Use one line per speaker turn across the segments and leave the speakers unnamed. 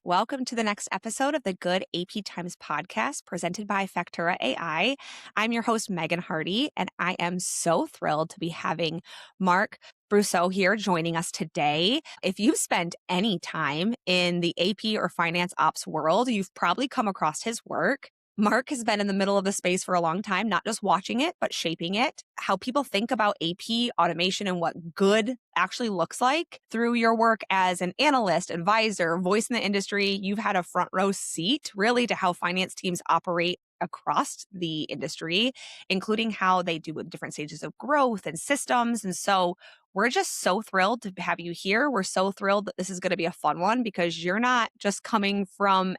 Welcome to the next episode of the Good AP Times podcast presented by Factura AI. I'm your host, Megan Hardy, and I am so thrilled to be having Mark Brousseau here joining us today. If you've spent any time in the AP or finance ops world, you've probably come across his work. Mark has been in the middle of the space for a long time, not just watching it, but shaping it. How people think about AP automation and what good actually looks like through your work as an analyst, advisor, voice in the industry. You've had a front row seat really to how finance teams operate across the industry, including how they do with different stages of growth and systems. And so we're just so thrilled to have you here. We're so thrilled that this is going to be a fun one because you're not just coming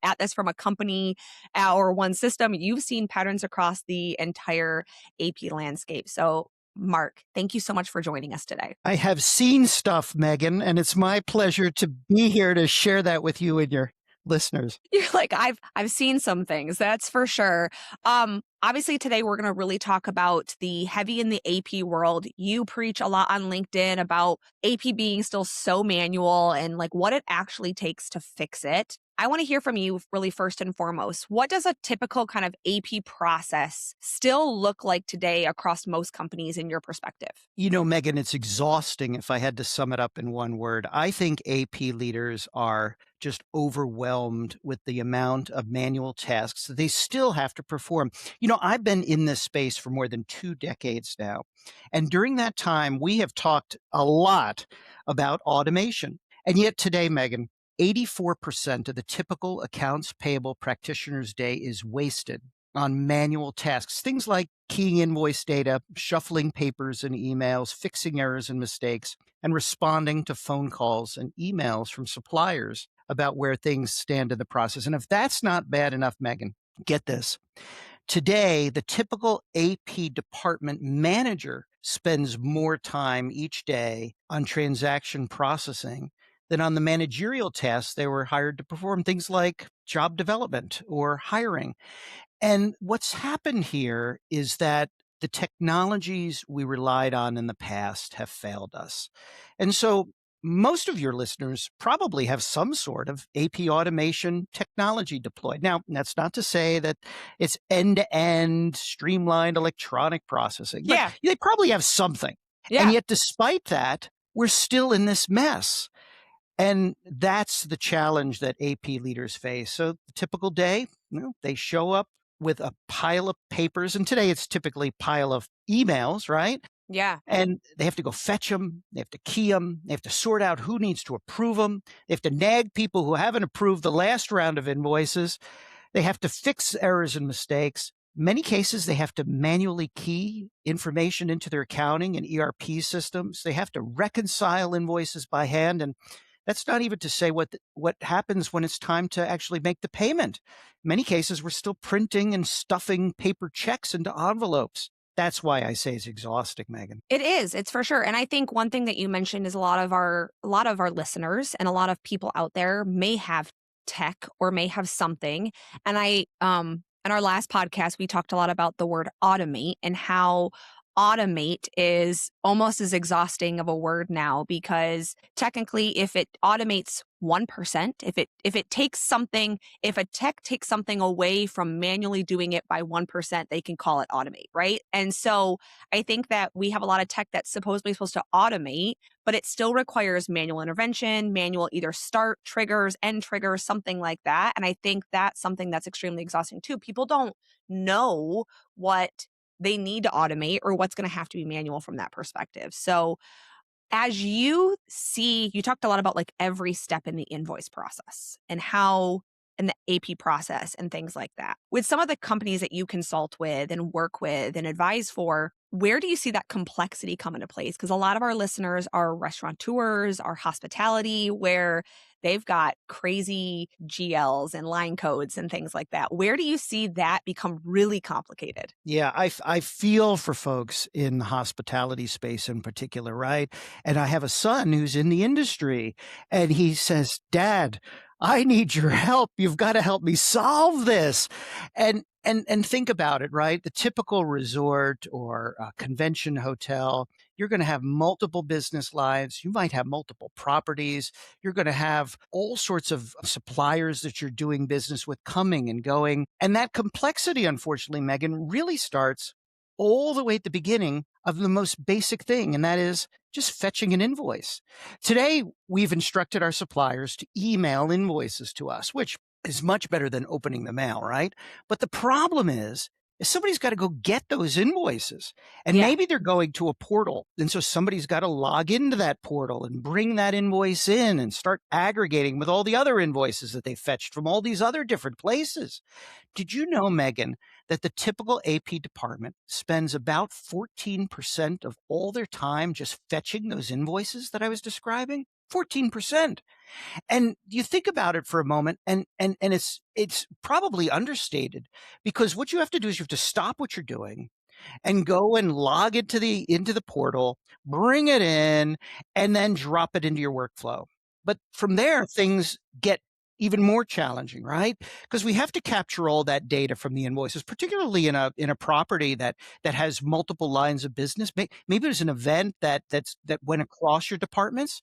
at this from a company or one system. You've seen patterns across the entire AP landscape. So Mark, thank you so much for joining us today.
I have seen stuff, Megan, and it's my pleasure to be here to share that with you and your listeners.
You're like, I've seen some things, that's for sure. Obviously, today we're going to really talk about the heavy in the AP world. You preach a lot on LinkedIn about AP being still so manual and like what it actually takes to fix it. I want to hear from you really first and foremost. What does a typical kind of AP process still look like today across most companies in your perspective?
You know, Megan, it's exhausting if I had to sum it up in one word. I think AP leaders are just overwhelmed with the amount of manual tasks that they still have to perform. You know, I've been in this space for more than 2 decades now. And during that time, we have talked a lot about automation. And yet today, Megan, 84% of the typical accounts payable practitioner's day is wasted on manual tasks, things like keying invoice data, shuffling papers and emails, fixing errors and mistakes, and responding to phone calls and emails from suppliers about where things stand in the process. And if that's not bad enough, Megan, get this. Today, the typical AP department manager spends more time each day on transaction processing than on the managerial tasks they were hired to perform, things like job development or hiring. And what's happened here is that the technologies we relied on in the past have failed us. And so most of your listeners probably have some sort of AP automation technology deployed. Now, that's not to say that it's end-to-end streamlined electronic processing, but
Yeah.
they probably have something.
Yeah.
And yet, despite that, we're still in this mess. And that's the challenge that AP leaders face. So the typical day, they show up with a pile of papers. And today it's typically a pile of emails, right?
Yeah.
And they have to go fetch them. They have to key them. They have to sort out who needs to approve them. They have to nag people who haven't approved the last round of invoices. They have to fix errors and mistakes. Many cases, they have to manually key information into their accounting and ERP systems. They have to reconcile invoices by hand. And that's not even to say what happens when it's time to actually make the payment. In many cases, we're still printing and stuffing paper checks into envelopes. That's why I say it's exhausting, Megan.
It is. It's for sure. And I think one thing that you mentioned is a lot of our listeners and a lot of people out there may have tech or may have something. And in our last podcast, we talked a lot about the word automate and how automate is almost as exhausting of a word now, because technically if it automates 1%, if a tech takes something away from manually doing it by 1%, they can call it automate, right? And so I think that we have a lot of tech that's supposedly supposed to automate, but it still requires manual intervention, manual either start triggers, end triggers, something like that. And I think that's something that's extremely exhausting too. People don't know what they need to automate or what's going to have to be manual from that perspective. So as you talked a lot about like every step in the invoice process and how in the AP process and things like that. With some of the companies that you consult with and work with and advise for, where do you see that complexity come into place? Because a lot of our listeners are restaurateurs, are hospitality, where they've got crazy GLs and line codes and things like that. Where do you see that become really complicated?
Yeah, I feel for folks in the hospitality space in particular, right? And I have a son who's in the industry, and he says, "Dad, I need your help. You've got to help me solve this." And think about it, right? The typical resort or convention hotel, You're going to have multiple business lives. You might have multiple properties. You're going to have all sorts of suppliers that you're doing business with coming and going. And that complexity, unfortunately, Megan, really starts all the way at the beginning of the most basic thing, and that is just fetching an invoice. Today, we've instructed our suppliers to email invoices to us, which is much better than opening the mail, right? But the problem is somebody's got to go get those invoices. And
Yeah.
maybe they're going to a portal. And so somebody's got to log into that portal and bring that invoice in and start aggregating with all the other invoices that they fetched from all these other different places. Did you know, Megan, that the typical AP department spends about 14% of all their time just fetching those invoices that I was describing? 14%. And you think about it for a moment, and it's probably understated, because what you have to do is you have to stop what you're doing and go and log into the portal, bring it in, and then drop it into your workflow. But from there, things get even more challenging, right? Because we have to capture all that data from the invoices, particularly in a property that has multiple lines of business. Maybe there's an event that went across your departments.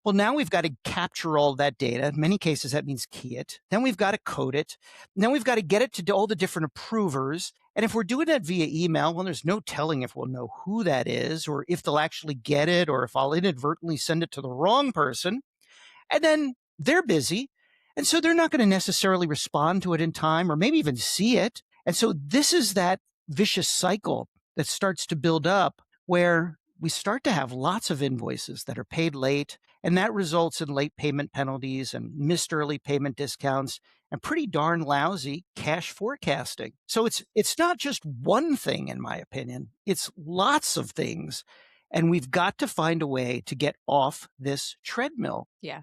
Well, now we've got to capture all that data. In many cases, that means key it. Then we've got to code it. And then we've got to get it to all the different approvers. And if we're doing that via email, well, there's no telling if we'll know who that is, or if they'll actually get it, or if I'll inadvertently send it to the wrong person. And then they're busy. And so they're not going to necessarily respond to it in time, or maybe even see it. And so this is that vicious cycle that starts to build up, where we start to have lots of invoices that are paid late, and that results in late payment penalties and missed early payment discounts and pretty darn lousy cash forecasting. So it's not just one thing, in my opinion. It's lots of things. And we've got to find a way to get off this treadmill.
Yeah.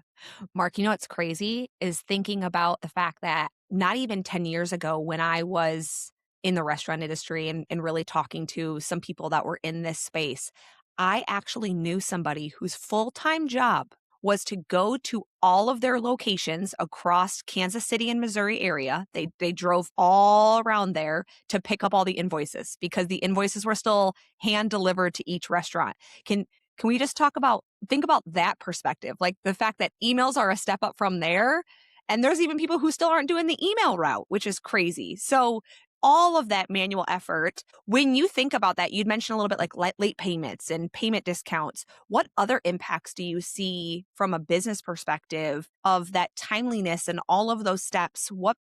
Mark, you know what's crazy is thinking about the fact that not even 10 years ago, when I was in the restaurant industry and really talking to some people that were in this space, I actually knew somebody whose full-time job was to go to all of their locations across Kansas City and Missouri area. They drove all around there to pick up all the invoices because the invoices were still hand delivered to each restaurant. Can we just think about that perspective, like the fact that emails are a step up from there, and there's even people who still aren't doing the email route, which is crazy. So all of that manual effort, when you think about that, you'd mentioned a little bit like late payments and payment discounts. What other impacts do you see from a business perspective of that timeliness and all of those steps? What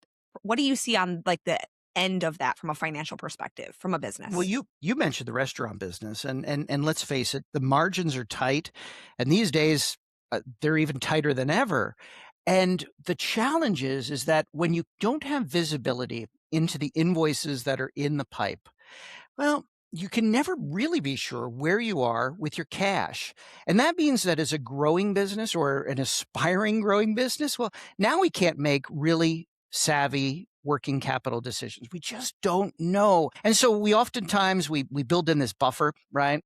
do you see on like the end of that from a financial perspective from a
Well,
business?
you mentioned the restaurant business, and let's face it, the margins are tight, and these days they're even tighter than ever. And the challenge is that when you don't have visibility into the invoices that are in the pipe, well, you can never really be sure where you are with your cash. And that means that as a growing business or an aspiring growing business, well, now we can't make really savvy working capital decisions. We just don't know. And so we oftentimes we build in this buffer, right?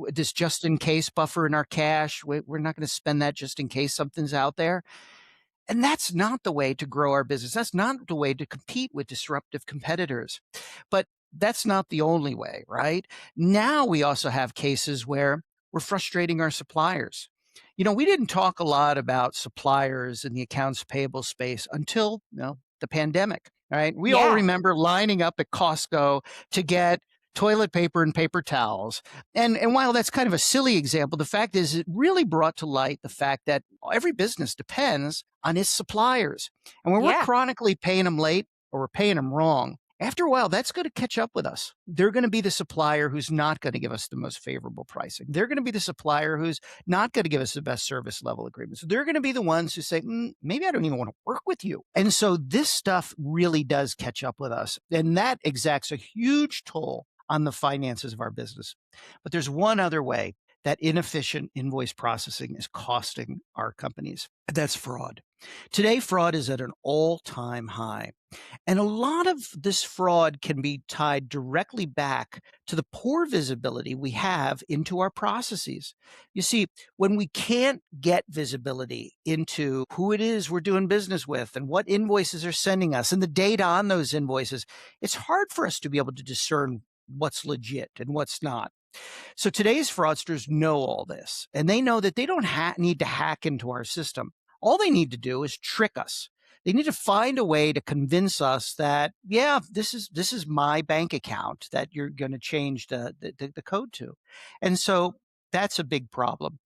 This just in case buffer in our cash. We're not going to spend that just in case something's out there. And that's not the way to grow our business. That's not the way to compete with disruptive competitors. But that's not the only way, right? Now we also have cases where we're frustrating our suppliers. We didn't talk a lot about suppliers in the accounts payable space until, the pandemic, right? We all
Yeah.
remember lining up at Costco to get toilet paper and paper towels. And while that's kind of a silly example, the fact is it really brought to light the fact that every business depends on its suppliers. And when we're
Yeah.
chronically paying them late or we're paying them wrong, after a while, that's going to catch up with us. They're going to be the supplier who's not going to give us the most favorable pricing. They're going to be the supplier who's not going to give us the best service level agreements. They're going to be the ones who say, maybe I don't even want to work with you. And so this stuff really does catch up with us. And that exacts a huge toll on the finances of our business. But there's one other way that inefficient invoice processing is costing our companies. That's fraud. Today, fraud is at an all-time high. And a lot of this fraud can be tied directly back to the poor visibility we have into our processes. You see, when we can't get visibility into who it is we're doing business with and what invoices are sending us and the data on those invoices, it's hard for us to be able to discern what's legit and what's not. So today's fraudsters know all this, and they know that they don't need to hack into our system. All they need to do is trick us. They need to find a way to convince us that, yeah, this is my bank account that you're going to change the code to, and so that's a big problem.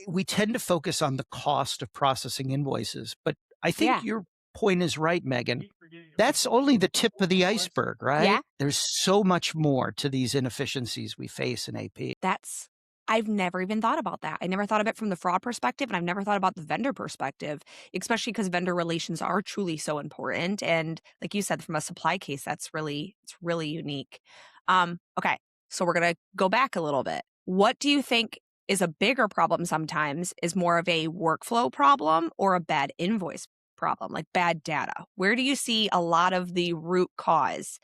We tend to focus on the cost of processing invoices, but I think
Yeah.
your point is right, Megan. That's only the tip of the iceberg, right?
Yeah.
There's so much more to these inefficiencies we face in AP.
That's I've never even thought about that. I never thought of it from the fraud perspective, and I've never thought about the vendor perspective, especially because vendor relations are truly so important, and like you said, from a supply case, it's really unique. Okay, so we're gonna go back a little bit. What do you think is a bigger problem sometimes is more of a workflow problem or a bad invoice problem, like bad data? Where do you see a lot of the root cause?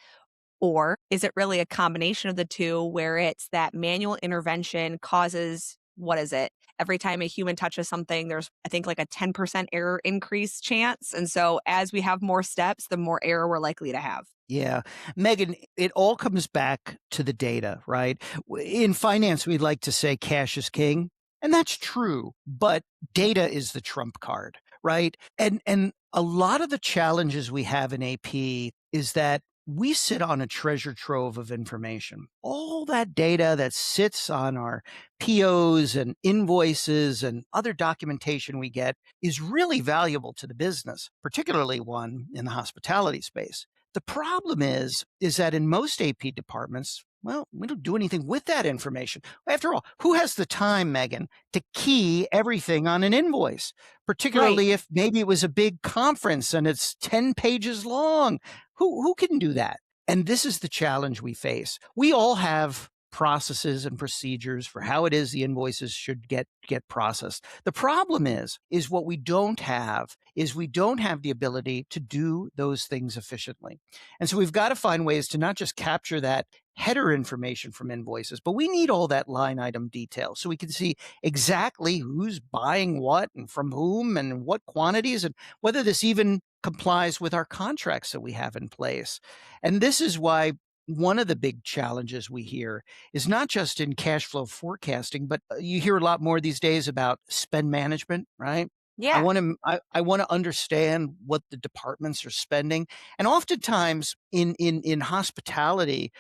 Or is it really a combination of the 2 where it's that manual intervention causes what is it? Every time a human touches something, there's, I think, like a 10% error increase chance, and so as we have more steps, the more error we're likely to have.
Yeah. Megan, it all comes back to the data, right? In finance, we like to say cash is king, and that's true, but data is the trump card, right? And a lot of the challenges we have in AP is that we sit on a treasure trove of information. All that data that sits on our POs and invoices and other documentation we get is really valuable to the business, particularly one in the hospitality space. The problem is that in most AP departments, well, we don't do anything with that information. After all, who has the time, Megan, to key everything on an invoice,
Right.
particularly if maybe it was a big conference and it's 10 pages long? Who can do that? And this is the challenge we face. We all have processes and procedures for how it is the invoices should get processed. The problem is what we don't have the ability to do those things efficiently. And so we've got to find ways to not just capture that header information from invoices, but we need all that line item detail so we can see exactly who's buying what and from whom and what quantities and whether this even complies with our contracts that we have in place. And this is why one of the big challenges we hear is not just in cash flow forecasting, but you hear a lot more these days about spend management, right?
Yeah.
I want to understand what the departments are spending. And oftentimes in hospitality,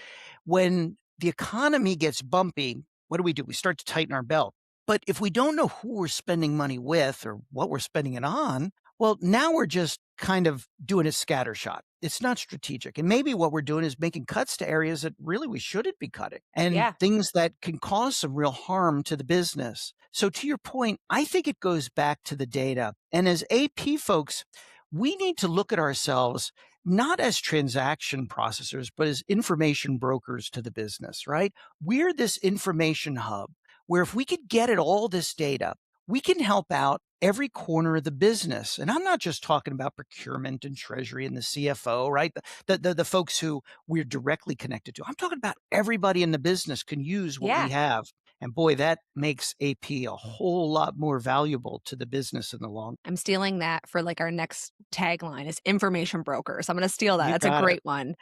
when the economy gets bumpy, what do? We start to tighten our belt. But if we don't know who we're spending money with or what we're spending it on, well, now we're just kind of doing a scattershot. It's not strategic. And maybe what we're doing is making cuts to areas that really we shouldn't be cutting and
Yeah.
things that can cause some real harm to the business. So, to your point, I think it goes back to the data. And as AP folks, we need to look at ourselves not as transaction processors, but as information brokers to the business, right? We're this information hub where if we could get at all this data, we can help out every corner of the business. And I'm not just talking about procurement and treasury and the CFO, right? The folks who we're directly connected to. I'm talking about everybody in the business can use what we
Yeah.
have. And boy, that makes AP a whole lot more valuable to the business in the long.
I'm stealing that for, like, our next tagline is information broker, so I'm gonna steal that,
You
that's a
got it.
great one.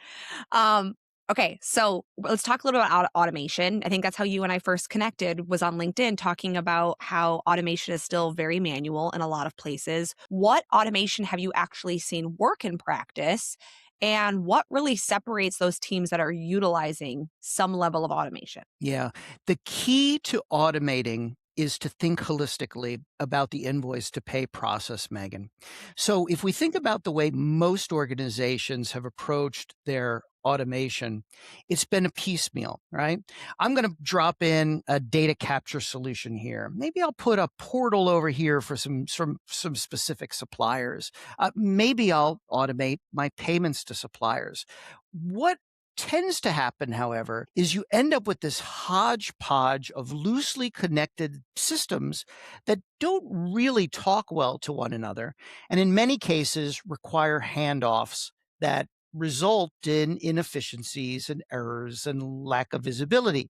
Okay, so let's talk a little about automation. I think that's how you and I first connected was on LinkedIn talking about how automation is still very manual in a lot of places. What automation have you actually seen work in practice, and what really separates those teams that are utilizing some level of automation?
Yeah. The key to automating is to think holistically about the invoice to pay process, Megan. So if we think about the way most organizations have approached their automation, it's been a piecemeal, right? I'm going to drop in a data capture solution here. Maybe I'll put a portal over here for some specific suppliers. Maybe I'll automate my payments to suppliers. What tends to happen, however, is you end up with this hodgepodge of loosely connected systems that don't really talk well to one another, and in many cases require handoffs that result in inefficiencies and errors and lack of visibility.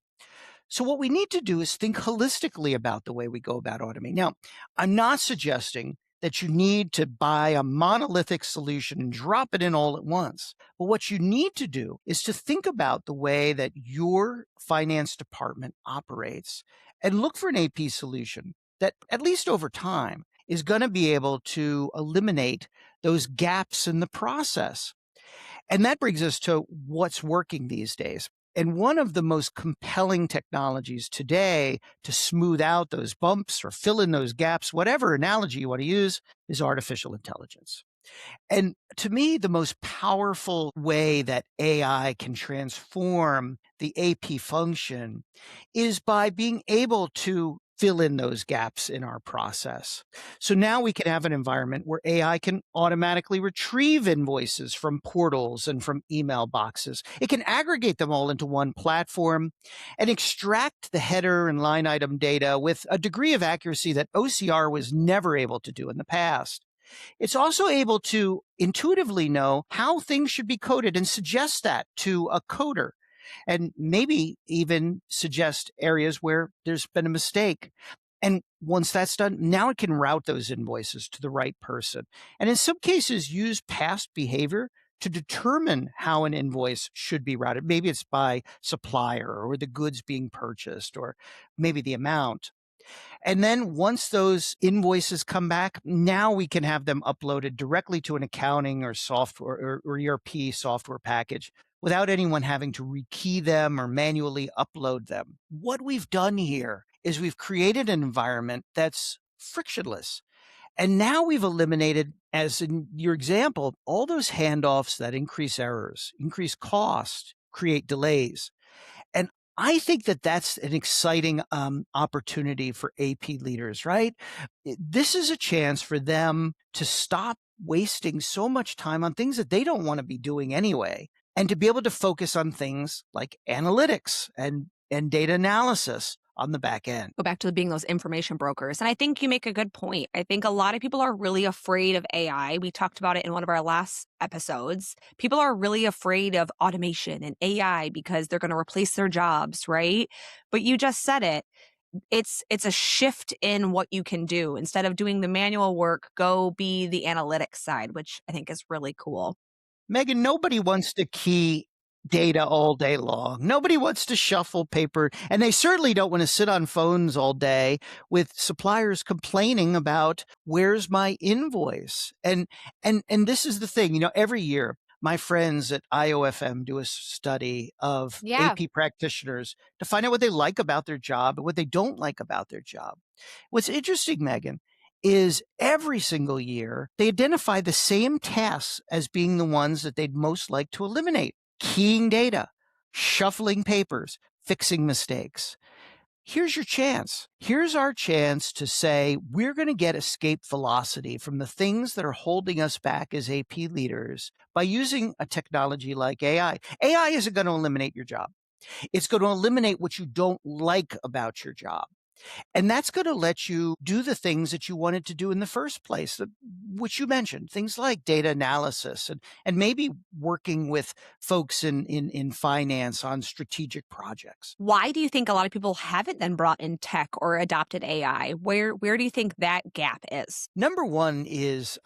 So, what we need to do is think holistically about the way we go about automating. Now, I'm not suggesting that you need to buy a monolithic solution and drop it in all at once. But what you need to do is to think about the way that your finance department operates and look for an AP solution that, at least over time, is going to be able to eliminate those gaps in the process. And that brings us to what's working these days. And one of the most compelling technologies today to smooth out those bumps or fill in those gaps, whatever analogy you want to use, is artificial intelligence. And to me, the most powerful way that AI can transform the AP function is by being able to fill in those gaps in our process. So now we can have an environment where AI can automatically retrieve invoices from portals and from email boxes. It can aggregate them all into one platform and extract the header and line item data with a degree of accuracy that OCR was never able to do in the past. It's also able to intuitively know how things should be coded and suggest that to a coder, and maybe even suggest areas where there's been a mistake. And once that's done, now it can route those invoices to the right person. And in some cases, use past behavior to determine how an invoice should be routed. Maybe it's by supplier or the goods being purchased, or maybe the amount. And then once those invoices come back, now we can have them uploaded directly to an accounting or software or ERP software package without anyone having to rekey them or manually upload them. What we've done here is we've created an environment that's frictionless. And now we've eliminated, as in your example, all those handoffs that increase errors, increase cost, create delays. And I think that that's an exciting opportunity for AP leaders, right? This is a chance for them to stop wasting so much time on things that they don't want to be doing anyway, and to be able to focus on things like analytics and data analysis on the back end.
Go back to being those information brokers. And I think you make a good point. I think a lot of people are really afraid of AI. We talked about it in one of our last episodes. People are really afraid of automation and AI because they're going to replace their jobs, right? But you just said it. It's a shift in what you can do. Instead of doing the manual work, go be the analytics side, which I think is really cool.
Megan, nobody wants to key data all day long. Nobody wants to shuffle paper, and they certainly don't want to sit on phones all day with suppliers complaining about where's my invoice. And this is the thing, every year my friends at IOFM do a study of
Yeah.
AP practitioners to find out what they like about their job and what they don't like about their job. What's interesting, Megan, is every single year they identify the same tasks as being the ones that they'd most like to eliminate: keying data, shuffling papers, fixing mistakes. Here's your chance. Here's our chance to say we're going to get escape velocity from the things that are holding us back as AP leaders by using a technology like AI. AI isn't going to eliminate your job. It's going to eliminate what you don't like about your job. And that's going to let you do the things that you wanted to do in the first place, which you mentioned, things like data analysis and maybe working with folks in finance on strategic projects.
Why do you think a lot of people haven't then brought in tech or adopted AI? Where do you think that gap is?
Number one is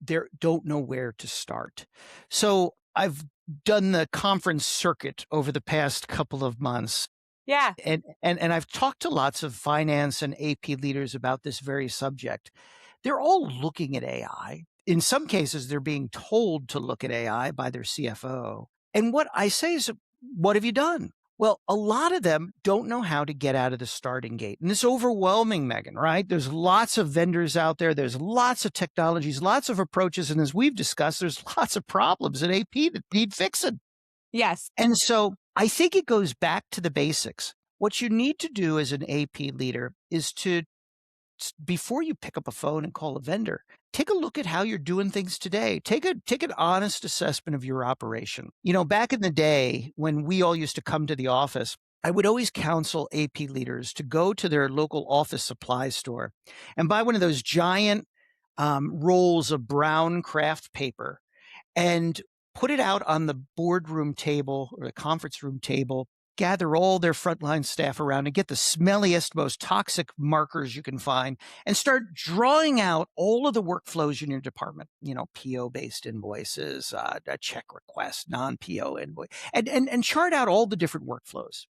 they don't know where to start. So I've done the conference circuit over the past couple of months.
Yeah.
And I've talked to lots of finance and AP leaders about this very subject. They're all looking at AI. In some cases, they're being told to look at AI by their CFO. And what I say is, what have you done? Well, a lot of them don't know how to get out of the starting gate. And it's overwhelming, Megan, right? There's lots of vendors out there. There's lots of technologies, lots of approaches. And as we've discussed, there's lots of problems in AP that need fixing.
Yes.
And so I think it goes back to the basics. What you need to do as an AP leader is to, before you pick up a phone and call a vendor, take a look at how you're doing things today. Take an honest assessment of your operation. Back in the day when we all used to come to the office, I would always counsel AP leaders to go to their local office supply store and buy one of those giant rolls of brown craft paper and put it out on the boardroom table or the conference room table gather all their frontline staff around and get the smelliest, most toxic markers you can find and start drawing out all of the workflows in your department, PO based invoices, a check request, non PO invoice, and chart out all the different workflows.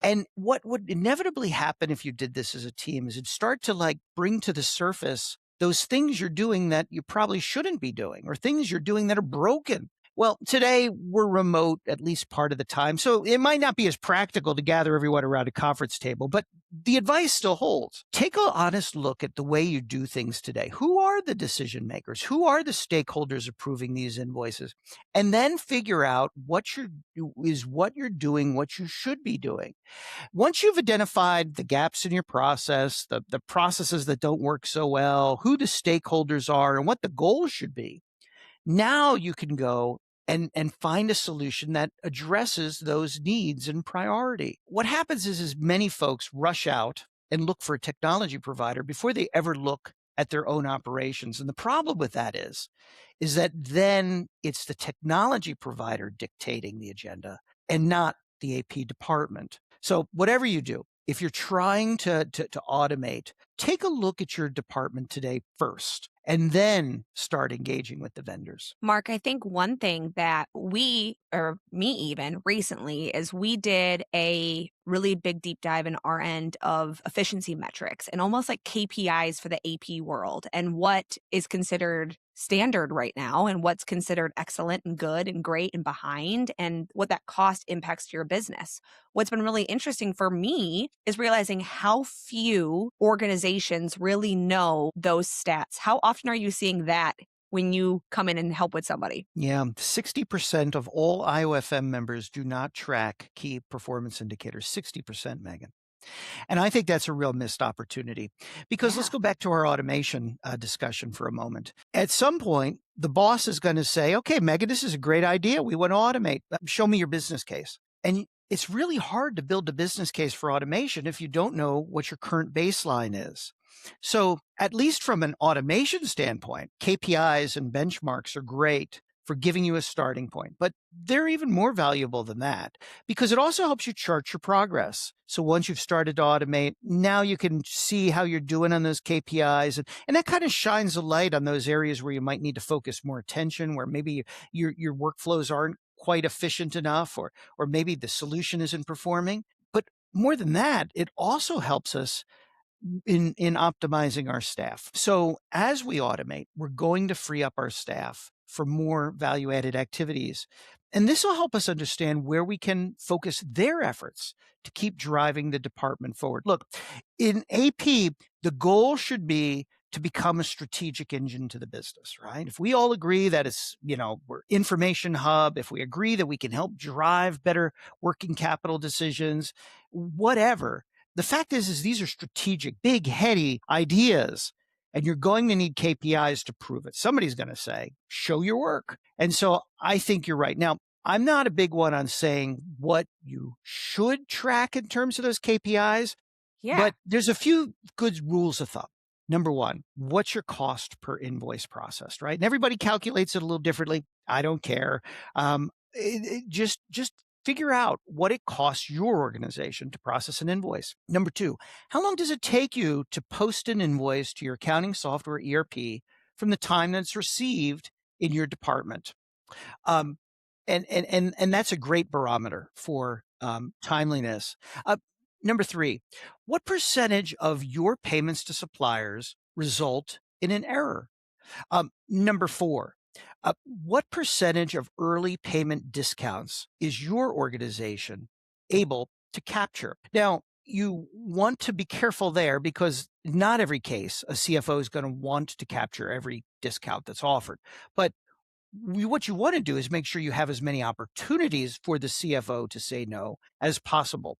And what would inevitably happen if you did this as a team is it'd start to like bring to the surface those things you're doing that you probably shouldn't be doing or things you're doing that are broken. Well, today we're remote at least part of the time. So it might not be as practical to gather everyone around a conference table, but the advice still holds. Take an honest look at the way you do things today. Who are the decision makers? Who are the stakeholders approving these invoices? And then figure out what you're doing, what you should be doing. Once you've identified the gaps in your process, the processes that don't work so well, who the stakeholders are, and what the goals should be, now you can go and find a solution that addresses those needs and priority. What happens is many folks rush out and look for a technology provider before they ever look at their own operations. And the problem with that is that then it's the technology provider dictating the agenda and not the AP department. So whatever you do, if you're trying to automate, take a look at your department today first, and then start engaging with the vendors.
Mark, I think one thing that we, or me even recently, is we did a really big deep dive in our end of efficiency metrics and almost like KPIs for the AP world and what is considered standard right now and what's considered excellent and good and great and behind and what that cost impacts to your business. What's been really interesting for me is realizing how few organizations really know those stats. How often are you seeing that when you come in and help with somebody?
Yeah, 60% of all IOFM members do not track key performance indicators. 60%, Megan. And I think that's a real missed opportunity because let's
Yeah.
go back to our automation discussion for a moment. At some point, the boss is going to say, okay, Megan, this is a great idea. We want to automate. Show me your business case. And it's really hard to build a business case for automation if you don't know what your current baseline is. So, at least from an automation standpoint, KPIs and benchmarks are great for giving you a starting point, but they're even more valuable than that because it also helps you chart your progress. So once you've started to automate, now you can see how you're doing on those KPIs. And that kind of shines a light on those areas where you might need to focus more attention, where maybe your workflows aren't quite efficient enough, or maybe the solution isn't performing. But more than that, it also helps us in optimizing our staff. So as we automate, we're going to free up our staff for more value-added activities. And this will help us understand where we can focus their efforts to keep driving the department forward. Look, in AP, the goal should be to become a strategic engine to the business, right? If we all agree that we're information hub, if we agree that we can help drive better working capital decisions, whatever, the fact is these are strategic, big, heady ideas, and you're going to need KPIs to prove it. Somebody's going to say, show your work. And so I think you're right. Now, I'm not a big one on saying what you should track in terms of those KPIs,
Yeah.
but there's a few good rules of thumb. Number one, what's your cost per invoice processed, right? And everybody calculates it a little differently. I don't care. Just figure out what it costs your organization to process an invoice. Number two, how long does it take you to post an invoice to your accounting software ERP from the time that it's received in your department? Um, and that's a great barometer for timeliness. Number three, what percentage of your payments to suppliers result in an error? Number four, what percentage of early payment discounts is your organization able to capture? Now, you want to be careful there because not every case a CFO is going to want to capture every discount that's offered. But what you want to do is make sure you have as many opportunities for the CFO to say no as possible.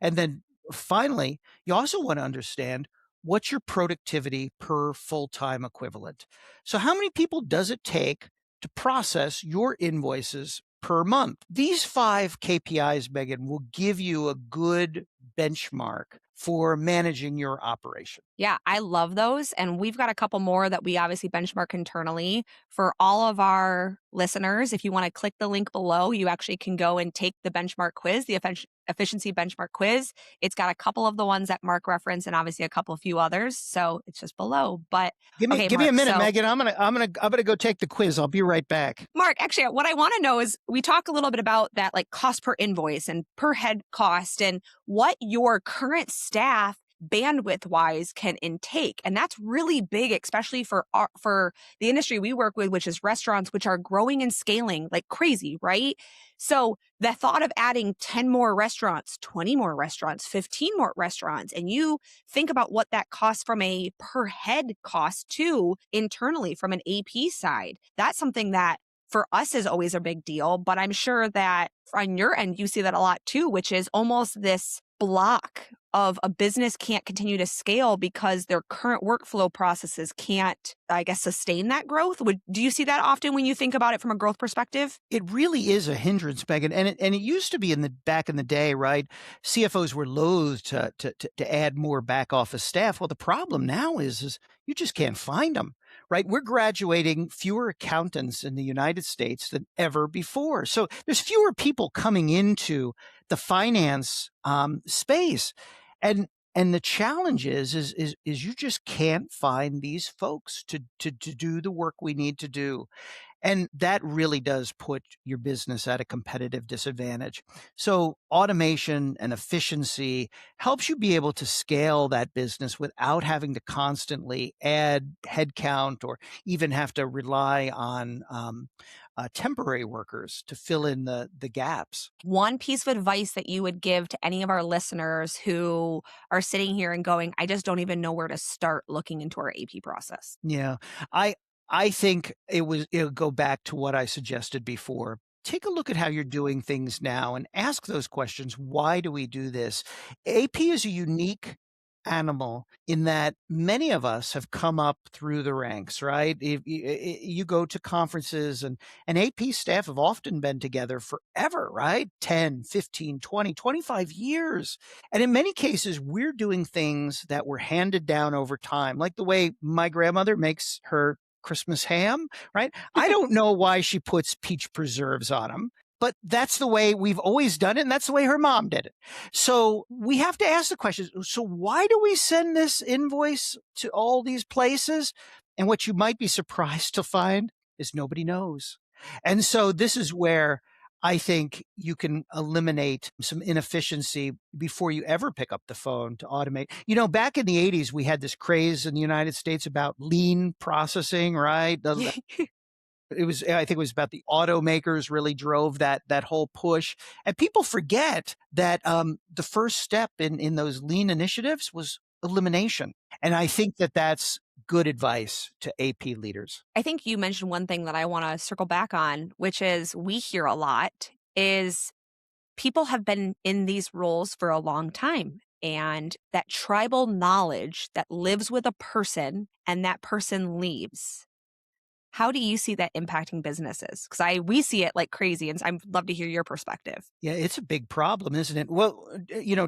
And then finally, you also want to understand what's your productivity per full-time equivalent. So how many people does it take to process your invoices per month? These 5 KPIs, Megan, will give you a good benchmark for managing your operation.
Yeah, I love those, and we've got a couple more that we obviously benchmark internally for all of our listeners. If you wanna click the link below, you actually can go and take the benchmark quiz, the efficiency benchmark quiz. It's got a couple of the ones that Mark referenced and obviously a couple few others, so it's just below. But okay,
Give me a
Mark,
minute,
so
Megan. I'm gonna go take the quiz. I'll be right back.
Mark, actually, what I want to know is we talk a little bit about that, like cost per invoice and per head cost, and what your current staff bandwidth wise can intake. And that's really big, especially for the industry we work with, which is restaurants, which are growing and scaling like crazy, right? So the thought of adding 10 more restaurants, 20 more restaurants, 15 more restaurants, and you think about what that costs from a per head cost too internally from an AP side. That's something that for us is always a big deal, but I'm sure that on your end, you see that a lot too, which is almost this block of a business can't continue to scale because their current workflow processes can't, I guess, sustain that growth. Do you see that often when you think about it from a growth perspective?
It really is a hindrance, Megan, and it used to be in the back in the day, right? CFOs were loath to add more back office staff. Well, the problem now is you just can't find them, right? We're graduating fewer accountants in the United States than ever before, so there's fewer people coming into the finance space, and the challenge is you just can't find these folks to do the work we need to do. And that really does put your business at a competitive disadvantage. So automation and efficiency helps you be able to scale that business without having to constantly add headcount or even have to rely on temporary workers to fill in the gaps.
One piece of advice that you would give to any of our listeners who are sitting here and going, I just don't even know where to start looking into our AP process.
Yeah. I I think it'll go back to what I suggested before. Take a look at how you're doing things now and ask those questions. Why do we do this? AP is a unique animal in that many of us have come up through the ranks, right? If you go to conferences and AP staff have often been together forever, right? 10, 15, 20, 25 years. And in many cases, we're doing things that were handed down over time, like the way my grandmother makes her Christmas ham, right? I don't know why she puts peach preserves on them, but that's the way we've always done it. And that's the way her mom did it. So we have to ask the question. So why do we send this invoice to all these places? And what you might be surprised to find is nobody knows. And so this is where I think you can eliminate some inefficiency before you ever pick up the phone to automate. You know, back in the 80s, we had this craze in the United States about lean processing, right? I think it was about the automakers really drove that whole push. And people forget that the first step in those lean initiatives was elimination. And I think that that's good advice to AP leaders.
I think you mentioned one thing that I want to circle back on, which is we hear a lot is people have been in these roles for a long time. And that tribal knowledge that lives with a person and that person leaves. How do you see that impacting businesses? Because we see it like crazy, and I'd love to hear your perspective.
Yeah, it's a big problem, isn't it? Well,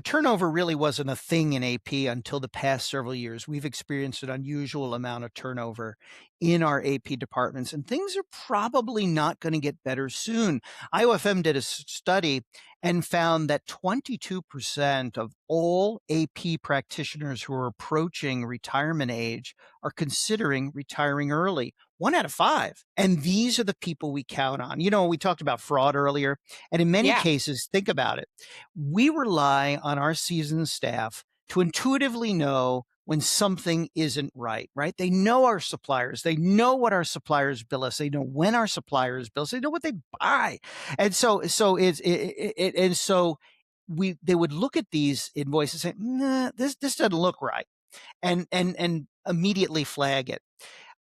turnover really wasn't a thing in AP until the past several years. We've experienced an unusual amount of turnover in our AP departments, and things are probably not going to get better soon. IOFM did a study and found that 22% of all AP practitioners who are approaching retirement age are considering retiring early. 1 out of 5. And these are the people we count on. We talked about fraud earlier. And in many
Yeah.
cases, think about it. We rely on our seasoned staff to intuitively know when something isn't right, right? They know our suppliers. They know what our suppliers bill us. They know when our suppliers bill us. They know what they buy. And so they would look at these invoices and say, nah, this doesn't look right. And immediately flag it.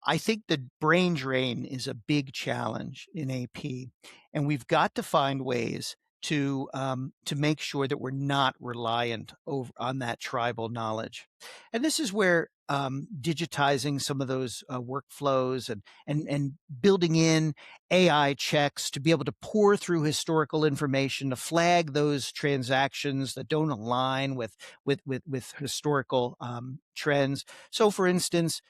I think the brain drain is a big challenge in AP, and we've got to find ways to make sure that we're not reliant on that tribal knowledge. And this is where digitizing some of those workflows and building in AI checks to be able to pour through historical information to flag those transactions that don't align with historical trends. So, for instance,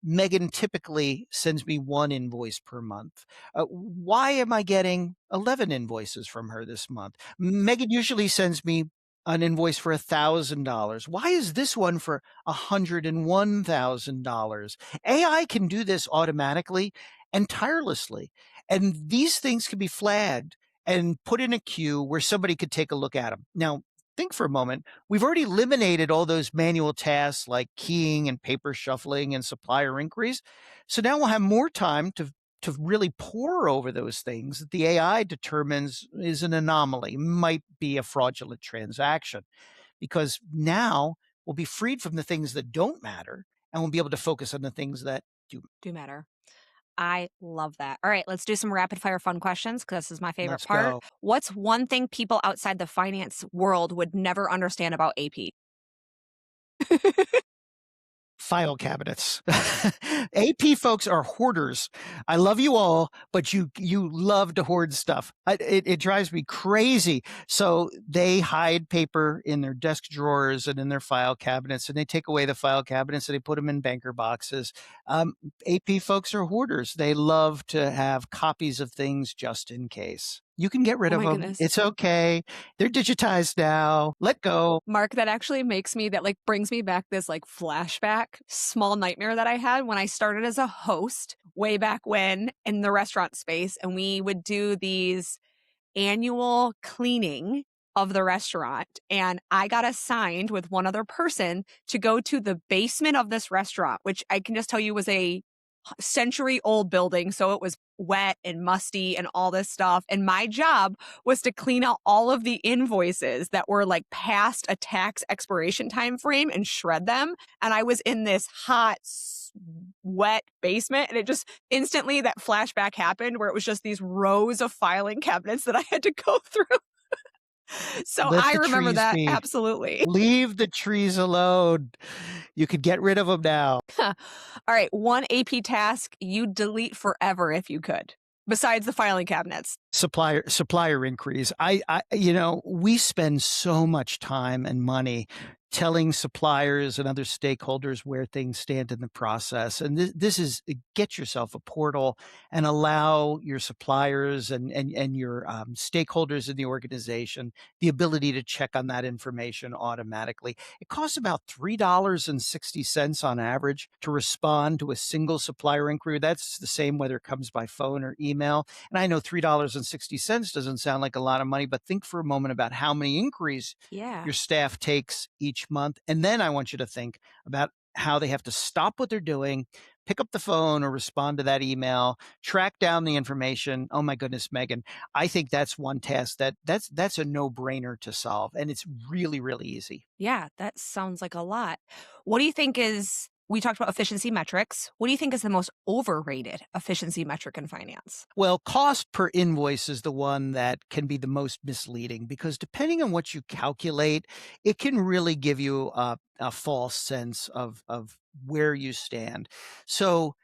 Megan typically sends me one invoice per month. Why am I getting 11 invoices from her this month? Megan usually sends me an invoice for $1,000. Why is this one for $101,000? AI can do this automatically and tirelessly. And these things can be flagged and put in a queue where somebody could take a look at them. Now, think for a moment. We've already eliminated all those manual tasks like keying and paper shuffling and supplier inquiries. So now we'll have more time to really pore over those things that the AI determines is an anomaly, might be a fraudulent transaction, because now we'll be freed from the things that don't matter and we'll be able to focus on the things that do.
Do matter. I love that. All right, let's do some rapid fire fun questions because this is my favorite
Let's
part.
go.
What's one thing people outside the finance world would never understand about AP?
File cabinets. AP folks are hoarders. I love you all, but you love to hoard stuff. It drives me crazy. So they hide paper in their desk drawers and in their file cabinets, and they take away the file cabinets and they put them in banker boxes. AP folks are hoarders. They love to have copies of things just in case. You can get rid
Oh
of
my
them.
goodness.
It's okay. They're digitized now. Let go.
Mark, that actually brings me back this flashback, small nightmare that I had when I started as a host way back when in the restaurant space. And we would do these annual cleaning of the restaurant. And I got assigned with one other person to go to the basement of this restaurant, which I can just tell you was a century old building. So it was wet and musty and all this stuff. And my job was to clean out all of the invoices that were past a tax expiration time frame and shred them. And I was in this hot, wet basement. And it just instantly that flashback happened where it was just these rows of filing cabinets that I had to go through. So
Let
I
the
remember
trees
that
be.
absolutely.
Leave the trees alone. You could get rid of them now.
All right. One AP task you'd delete forever if you could, besides the filing cabinets.
Supplier inquiries. We spend so much time and money telling suppliers and other stakeholders where things stand in the process. And this is get yourself a portal and allow your suppliers and your stakeholders in the organization the ability to check on that information automatically. It costs about $3.60 on average to respond to a single supplier inquiry. That's the same whether it comes by phone or email. And I know $3.60 doesn't sound like a lot of money, but think for a moment about how many inquiries
Yeah.
your staff takes each month. And then I want you to think about how they have to stop what they're doing, pick up the phone or respond to that email, track down the information. Oh my goodness, Megan. I think that's one task that's a no-brainer to solve. And it's really, really easy.
Yeah, that sounds like a lot. What do you think is we talked about efficiency metrics. What do you think is the most overrated efficiency metric in finance?
Well, cost per invoice is the one that can be the most misleading because depending on what you calculate, it can really give you a false sense of where you stand. So,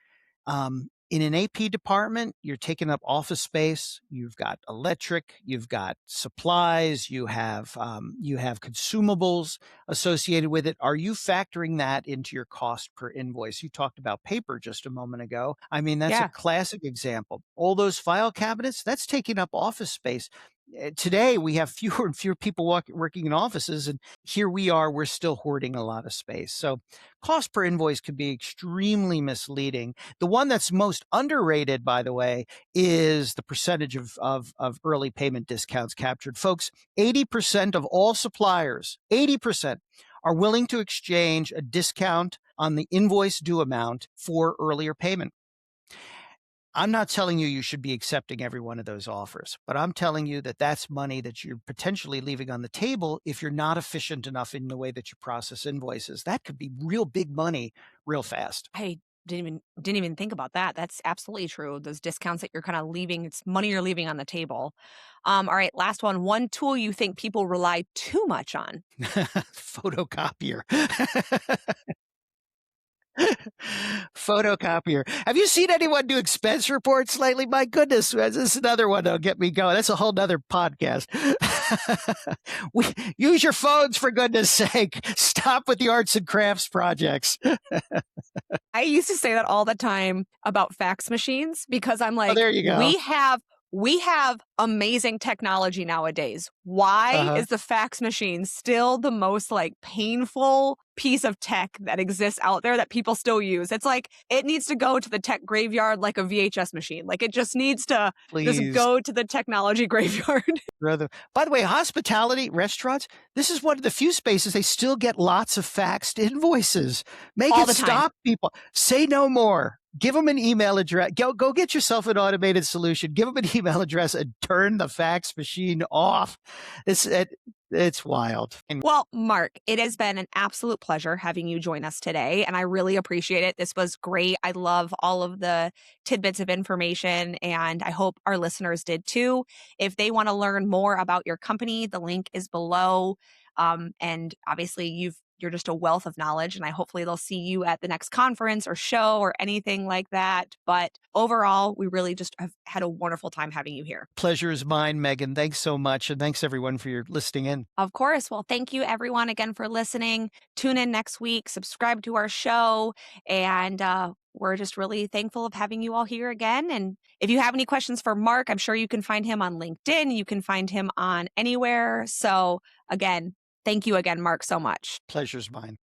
in an AP department, you're taking up office space. You've got electric, you've got supplies, you have consumables associated with it. Are you factoring that into your cost per invoice? You talked about paper just a moment ago. I mean, that's a
Yeah.
classic example. All those file cabinets, that's taking up office space. Today, we have fewer and fewer people working in offices, and here we are, we're still hoarding a lot of space. So, cost per invoice can be extremely misleading. The one that's most underrated, by the way, is the percentage of early payment discounts captured. Folks, 80% of all suppliers, 80% are willing to exchange a discount on the invoice due amount for earlier payment. I'm not telling you should be accepting every one of those offers, but I'm telling you that that's money that you're potentially leaving on the table if you're not efficient enough in the way that you process invoices. That could be real big money real fast.
I didn't even think about that. That's absolutely true. Those discounts that you're kind of leaving, it's money you're leaving on the table. All right, last one. One tool you think people rely too much on.
Photocopier. Photocopier. Have you seen anyone do expense reports lately? My goodness, this is another one that'll get me going. That's a whole nother podcast. Use your phones, for goodness sake. Stop with the arts and crafts projects.
I used to say that all the time about fax machines because I'm
Oh,
like,
there you go.
we have amazing technology nowadays. Why
Uh-huh.
is the fax machine still the most like painful piece of tech that exists out there that people still use? It's like it needs to go to the tech graveyard like a VHS machine. Like it just needs to just
Please.
go to the technology graveyard.
Rather, by the way, hospitality restaurants, this is one of the few spaces they still get lots of faxed invoices. Make
All
it
the time.
stop, people. Say no more. Give them an email address. Go get yourself an automated solution. Give them an email address and turn the fax machine off. It's wild. And
Well, Mark, it has been an absolute pleasure having you join us today, and I really appreciate it. This was great. I love all of the tidbits of information, and I hope our listeners did too. If they want to learn more about your company, the link is below. And obviously, you're just a wealth of knowledge, and I hopefully they'll see you at the next conference or show or anything like that. But overall, we really just have had a wonderful time having you here.
pleasure is mine, Megan. Thanks so much. And thanks everyone for your listening in.
Of course. Well, thank you everyone again for listening. Tune in next week, subscribe to our show, and we're just really thankful of having you all here again. And if you have any questions for Mark, I'm sure you can find him on LinkedIn. You can find him on anywhere. So again, thank you again, Mark, so much.
Pleasure's mine.